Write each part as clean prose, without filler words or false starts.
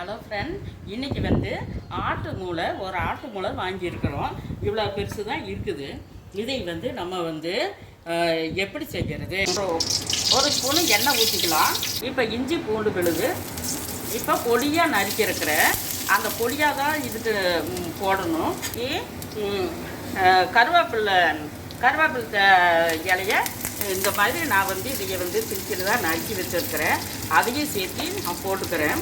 Hello friend, இன்றைக்கி வந்து ஒரு ஆட்டு மூளை வாங்கியிருக்கிறோம். இவ்வளோ பெருசு தான் இருக்குது. இதை வந்து நம்ம வந்து எப்படி செய்கிறது? ஒரு ஸ்பூனு எண்ணெய் ஊற்றிக்கலாம். இப்போ இஞ்சி பூண்டு விழுது. இப்போ பொடியாக நறுக்கியிருக்கிற அந்த பொடியாக தான் இதுக்கு போடணும். கருவேப்பிலை இலைய இந்த மாதிரி நான் வந்து இதை வந்து சிரிக்கிறதா நறுக்கி வச்சுருக்கிறேன். அதையும் சேர்த்து நான் போட்டுக்கிறேன்.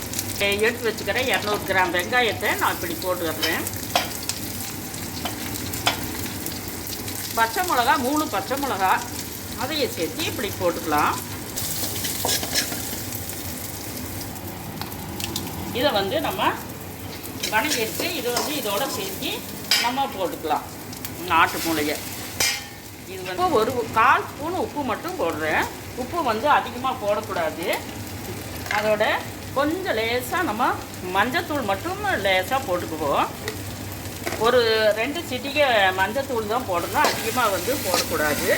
எடுத்து வச்சுக்கிறேன். 200 கிராம் வெங்காயத்தை நான் இப்படி போட்டுக்கிறேன். பச்சை மிளகா 3 பச்சை மிளகா அதையும் சேர்த்து இப்படி போட்டுக்கலாம். இதை வந்து நம்ம வணங்கிட்டு இதை வந்து இதோட சேர்த்து நம்ம போட்டுக்கலாம். ஆட்டு மூளையை இது வந்து ஒரு 1/4 ஸ்பூன் உப்பு மட்டும் போடுறேன். உப்பு வந்து அதிகமாக போடக்கூடாது. அதோட கொஞ்சம் லேசாக நம்ம மஞ்சத்தூள் மட்டும் லேசாக போட்டுக்குவோம். ஒரு 2 சிட்டிகை மஞ்சத்தூள் தான் போடணும், அதிகமாக வந்து போடக்கூடாது.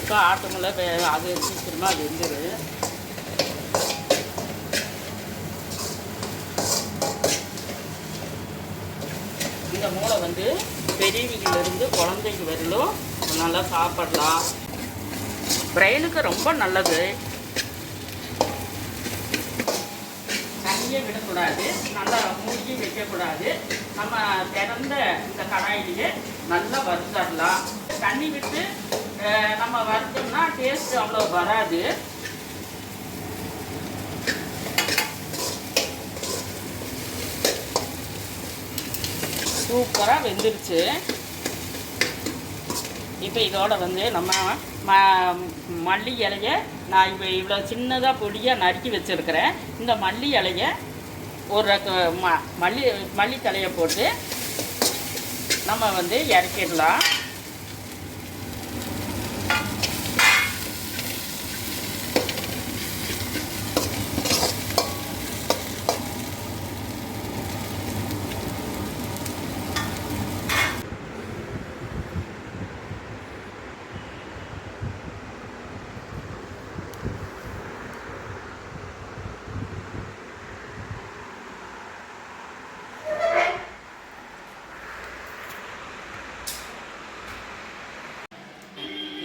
இப்போ ஆட்டு மூளை அது சீக்கிரமாக வெந்துரு. இந்த மூளை வந்து பெரியவங்களிலிருந்து குழந்தைக்கு வரலும் நல்லா சாப்பிடலாம். பிரெயினுக்கு ரொம்ப நல்லது. தண்ணியே விடக்கூடாது, நல்லா மூழ்கி வைக்கக்கூடாது. நம்ம திறந்த இந்த கடாயிலேயே நல்லா வறுத்தரலாம். தண்ணி விட்டு நம்ம வறுத்தோம்னா டேஸ்ட் அவ்வளோ வராது. சூப்பராக வெந்துருச்சு. இப்போ இதோட வந்து நம்ம மல்லி இலையை நான் இப்போ இவ்வளோ சின்னதாக பொடியாக நறுக்கி வச்சுருக்கிறேன். இந்த மல்லி இலையை ஒரு மல்லி தலையை போட்டு நம்ம வந்து இறக்கிடலாம்.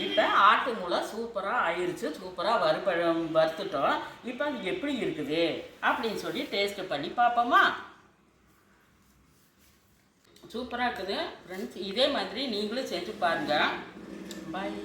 இப்போ ஆட்டு மூளை சூப்பராக ஆயிடுச்சு. சூப்பராக வறுத்துட்டோம். இப்போ அது எப்படி இருக்குது அப்படின்னு சொல்லி டேஸ்ட்டு பண்ணி பார்ப்போமா? சூப்பராக இருக்குது ஃப்ரெண்ட்ஸ். இதே மாதிரி நீங்களும் செஞ்சு பாருங்கள். பாய்.